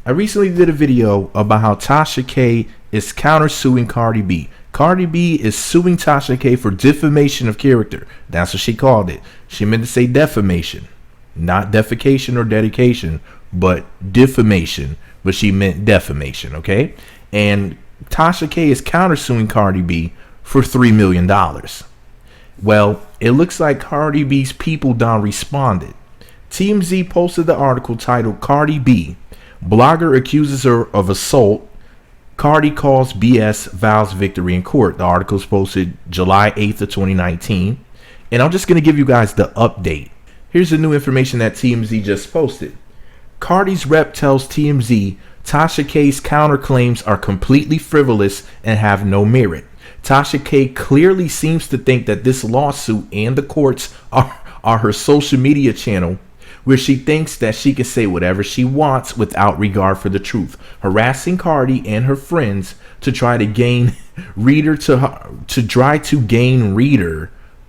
I recently did a video about how Tasha K is countersuing Cardi B. Cardi B is suing Tasha K for defamation of character. That's what she called it. She meant to say defamation, not defecation or dedication, but defamation. But she meant defamation, okay? And Tasha K is countersuing Cardi B for $3 million. Well, it looks like Cardi B's people done responded. TMZ posted the article titled Cardi B, blogger accuses her of assault. Cardi calls BS, vows victory in court. The article is posted July 8th of 2019. And I'm just going to give you guys the update. Here's the new information that TMZ just posted. Cardi's rep tells TMZ Tasha K's counterclaims are completely frivolous and have no merit. Tasha K clearly seems to think that this lawsuit and the courts are her social media channel, where she thinks that she can say whatever she wants without regard for the truth, harassing Cardi and her friends to try to gain reader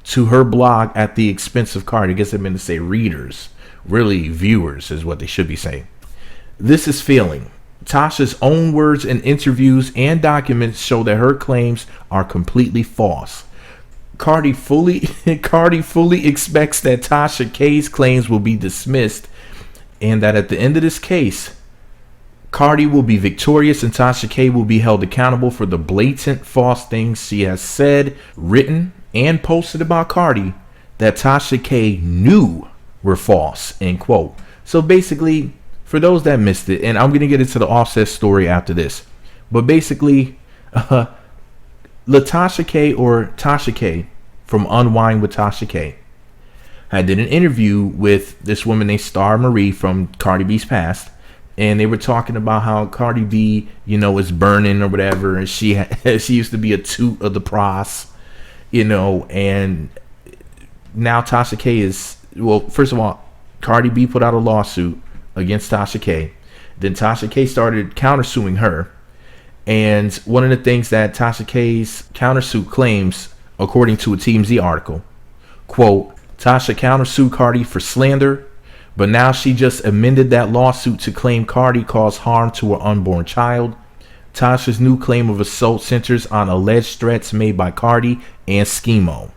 to her blog at the expense of Cardi. I guess I meant to say readers, really viewers is what they should be saying. This is failing. Tasha's own words in interviews and documents show that her claims are completely false. Cardi fully expects that Tasha K's claims will be dismissed, and that at the end of this case, Cardi will be victorious and Tasha K will be held accountable for the blatant false things she has said, written, and posted about Cardi that Tasha K knew were false, end quote. So basically, for those that missed it, and I'm going to get into the Offset story after this, but basically, LaTasha K, or Tasha K from Unwind with Tasha K, I did an interview with this woman named Star Marie from Cardi B's past, and they were talking about how Cardi B, is burning or whatever, and she used to be a toot of the pros, and now Tasha K is, well, first of all, Cardi B put out a lawsuit against Tasha K. Then Tasha K started countersuing her. And one of the things that Tasha K's countersuit claims, according to a TMZ article, quote, Tasha countersued Cardi for slander, but now she just amended that lawsuit to claim Cardi caused harm to her unborn child. Tasha's new claim of assault centers on alleged threats made by Cardi and Schemo,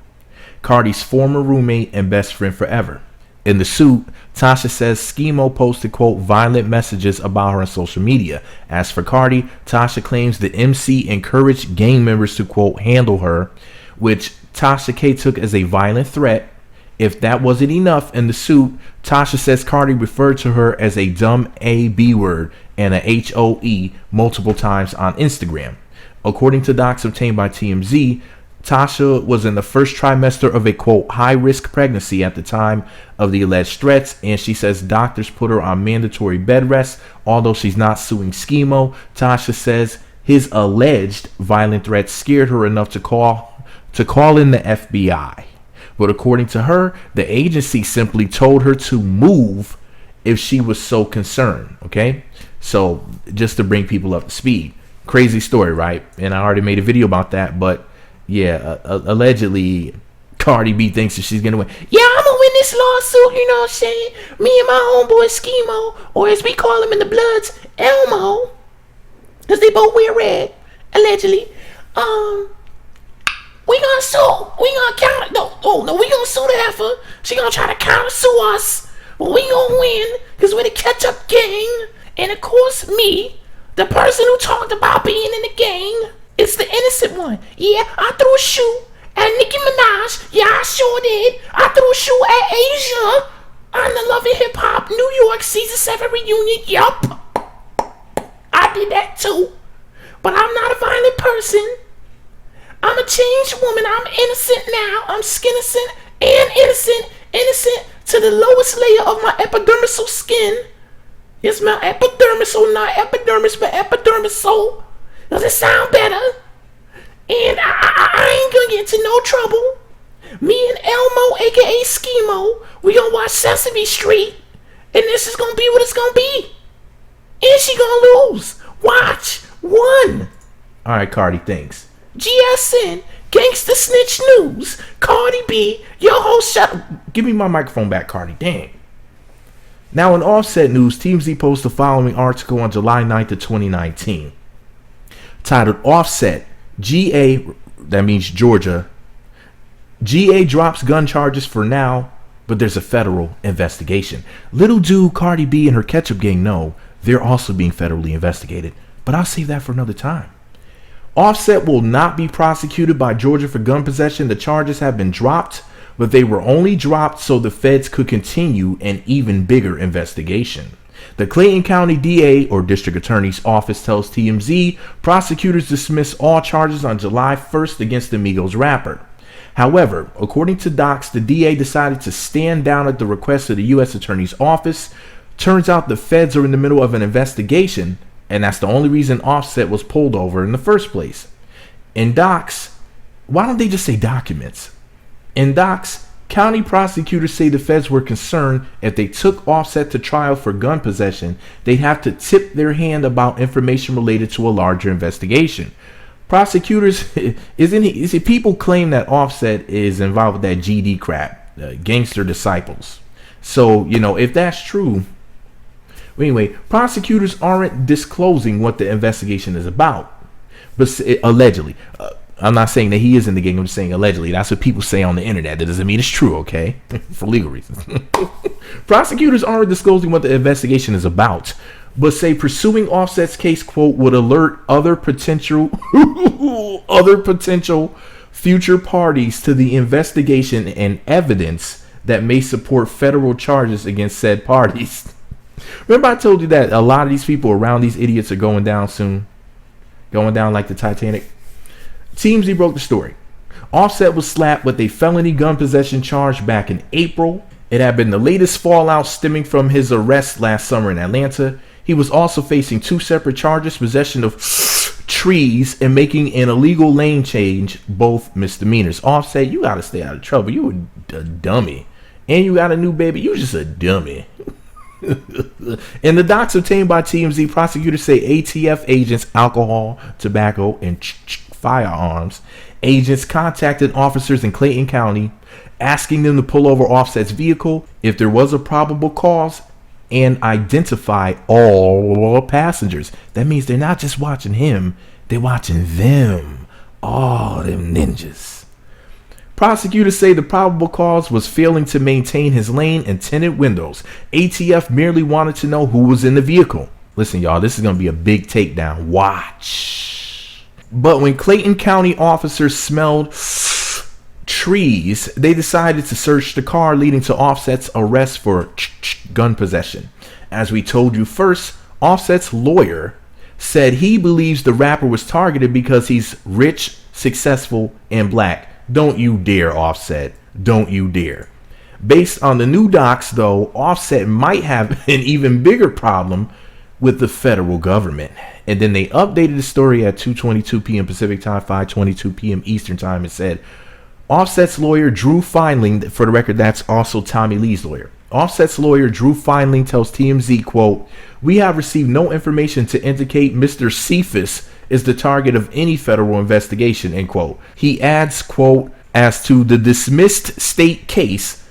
Cardi's former roommate and best friend forever. In the suit, Tasha says Schemo posted, quote, violent messages about her on social media. As for Cardi, Tasha claims the MC encouraged gang members to, quote, handle her, which Tasha K took as a violent threat. If that wasn't enough in the suit, Tasha says Cardi referred to her as a dumb A-B word and a HOE multiple times on Instagram. According to docs obtained by TMZ, Tasha was in the first trimester of a, quote, high-risk pregnancy at the time of the alleged threats, and she says doctors put her on mandatory bed rest. Although she's not suing Schemo, Tasha says his alleged violent threats scared her enough to call in the FBI. But according to her, the agency simply told her to move if she was so concerned, okay? So just to bring people up to speed. Crazy story, right? And I already made a video about that, but yeah, allegedly, Cardi B thinks that she's going to win. Yeah, I'm going to win this lawsuit, you know what I'm saying? Me and my homeboy Schemo, or as we call him in the Bloods, Elmo, because they both wear red, allegedly. We going to sue. We going to counter. No, we going to sue the heifer. She going to try to counter sue us. But we going to win, because we're the catch-up gang. And of course, me, the person who talked about being in the gang, it's the innocent one. Yeah, I threw a shoe at Nicki Minaj. Yeah, I sure did. I threw a shoe at Asia on the Love and Hip Hop New York Season 7 reunion. Yup. I did that too. But I'm not a violent person. I'm a changed woman. I'm innocent now. I'm skin-innocent and innocent. Innocent to the lowest layer of my epidermisal skin. It's my epidermisal, not epidermis, but epidermisal. Does it sound better? And I ain't gonna get into no trouble. Me and Elmo, aka Schemo, we gonna watch Sesame Street, and this is gonna be what it's gonna be. And she gonna lose. Watch. One. Alright, Cardi, thanks. GSN, Gangsta Snitch News, Cardi B, your host. Give me my microphone back, Cardi. Dang. Now, in Offset news, TMZ posted the following article on July 9th of 2019, titled Offset, GA, that means Georgia, GA drops gun charges for now, but there's a federal investigation. Little do Cardi B and her Ketchup gang know they're also being federally investigated, but I'll save that for another time. Offset will not be prosecuted by Georgia for gun possession. The charges have been dropped, but they were only dropped so the feds could continue an even bigger investigation. The Clayton County DA, or District Attorney's Office, tells TMZ prosecutors dismissed all charges on July 1st against the Migos rapper. However, according to docs, the DA decided to stand down at the request of the U.S. Attorney's Office. Turns out the feds are in the middle of an investigation, and that's the only reason Offset was pulled over in the first place. In docs, why don't they just say documents? In docs, county prosecutors say the feds were concerned if they took Offset to trial for gun possession, they'd have to tip their hand about information related to a larger investigation. Prosecutors, people claim that Offset is involved with that GD crap, gangster disciples. So, if that's true, anyway, prosecutors aren't disclosing what the investigation is about, but allegedly. I'm not saying that he is in the gang. I'm just saying allegedly. That's what people say on the internet. That doesn't mean it's true, okay? For legal reasons. Prosecutors aren't disclosing what the investigation is about, but say pursuing Offset's case, quote, would alert other potential future parties to the investigation and evidence that may support federal charges against said parties. Remember I told you that a lot of these people around these idiots are going down soon? Going down like the Titanic? TMZ broke the story. Offset was slapped with a felony gun possession charge back in April. It had been the latest fallout stemming from his arrest last summer in Atlanta. He was also facing two separate charges, possession of trees and making an illegal lane change, both misdemeanors. Offset, you gotta stay out of trouble. You a dummy. And you got a new baby. You just a dummy. In the docs obtained by TMZ, prosecutors say ATF agents, alcohol, tobacco, and firearms agents contacted officers in Clayton County, asking them to pull over Offset's vehicle if there was a probable cause and identify all passengers. That means they're not just watching him, they're watching them, all them ninjas. Prosecutors say the probable cause was failing to maintain his lane and tinted windows. ATF merely wanted to know who was in the vehicle. Listen, y'all, this is going to be a big takedown. Watch. But when Clayton County officers smelled trees, they decided to search the car, leading to Offset's arrest for gun possession. As we told you first, Offset's lawyer said he believes the rapper was targeted because he's rich, successful, and black. Don't you dare, Offset. Don't you dare. Based on the new docs, though, Offset might have an even bigger problem with the federal government. And then they updated the story at 2:22 p.m. Pacific time, 5:22 p.m. Eastern time, and said, Offset's lawyer, Drew Feinling, for the record, that's also Tommy Lee's lawyer. Offset's lawyer, Drew Feinling, tells TMZ, quote, we have received no information to indicate Mr. Cephus is the target of any federal investigation, end quote. He adds, quote, as to the dismissed state case,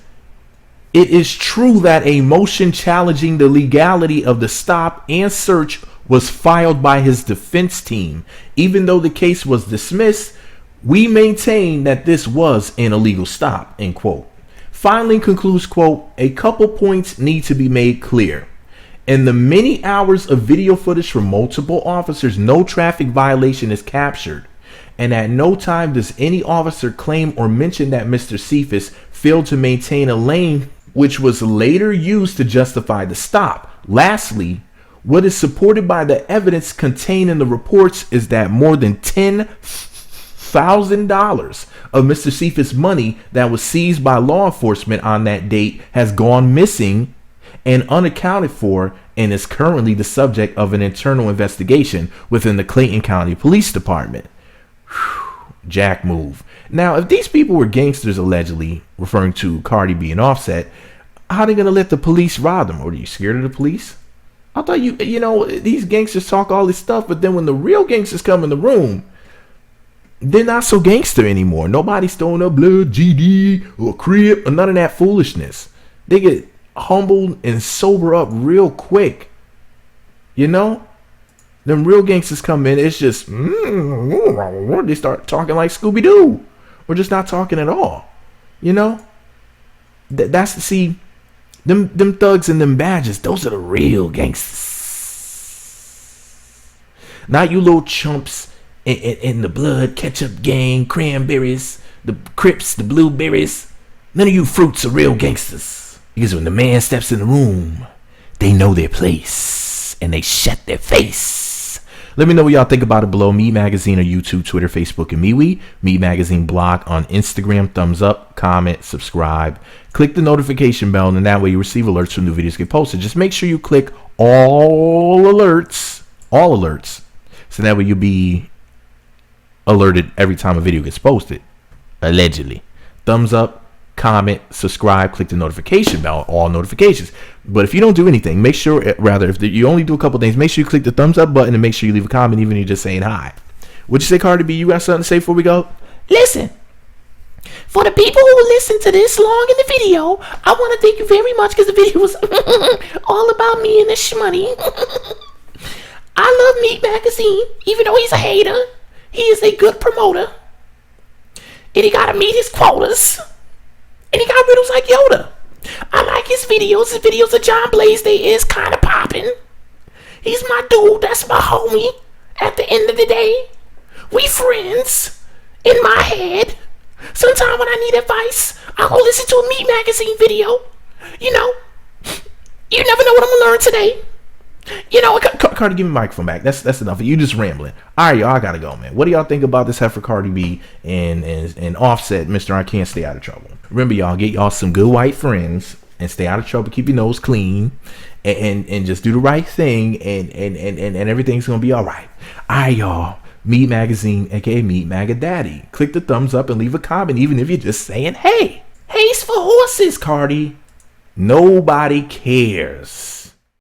it is true that a motion challenging the legality of the stop and search was filed by his defense team. Even though the case was dismissed, we maintain that this was an illegal stop, end quote. Finally concludes, quote, a couple points need to be made clear. In the many hours of video footage from multiple officers, no traffic violation is captured. And at no time does any officer claim or mention that Mr. Cephus failed to maintain a lane, which was later used to justify the stop. Lastly, what is supported by the evidence contained in the reports is that more than $10,000 of Mr. Cephus' money that was seized by law enforcement on that date has gone missing and unaccounted for, and is currently the subject of an internal investigation within the Clayton County Police Department. Jack move. Now, if these people were gangsters, allegedly, referring to Cardi B and Offset, how are they going to let the police rob them? Or are you scared of the police? I thought these gangsters talk all this stuff, but then when the real gangsters come in the room, they're not so gangster anymore. Nobody's throwing up blood, GD, or Crip, or none of that foolishness. They get humble and sober up real quick. You know? Them real gangsters come in, it's just they start talking like Scooby-Doo. Or just not talking at all. You know? That's see, them thugs and them badges, those are the real gangsters. Not you little chumps in the blood, ketchup gang, cranberries, the Crips, the blueberries. None of you fruits are real gangsters. Because when the man steps in the room, they know their place and they shut their face. Let me know what y'all think about it below. Meat Magazine on YouTube, Twitter, Facebook, and MeWe. Meat Magazine blog on Instagram. Thumbs up, comment, subscribe. Click the notification bell, and that way you receive alerts when new videos get posted. Just make sure you click all alerts. So that way you'll be alerted every time a video gets posted. Allegedly. Thumbs up, comment, subscribe, click the notification bell, all notifications. But if you don't do anything, make sure, if you only do a couple things, make sure you click the thumbs up button and make sure you leave a comment, even if you're just saying hi. What'd you say, Cardi B? You got something to say before we go? Listen, for the people who listen to this long in the video, I want to thank you very much because the video was all about me and the shmoney. I love Meat Magazine, even though he's a hater. He is a good promoter. And he gotta meet his quotas. And he got riddles like Yoda. I like his videos. His videos of John Blaze, they is kind of popping. He's my dude. That's my homie. At the end of the day, we friends in my head. Sometime when I need advice, I'll go listen to a Meat Magazine video. You know, you never know what I'm gonna learn today. You know, Cardi, give me my microphone back. That's enough. You just rambling. All right, y'all, I gotta go, man. What do y'all think about this heifer Cardi B and Offset, Mr. I Can't Stay Out of Trouble? Remember, y'all, get y'all some good white friends and stay out of trouble. Keep your nose clean and just do the right thing and everything's gonna be all right. All right, y'all. Meat Magazine, aka Meat Maga Daddy. Click the thumbs up and leave a comment, even if you're just saying, hey, hay's for horses, Cardi. Nobody cares.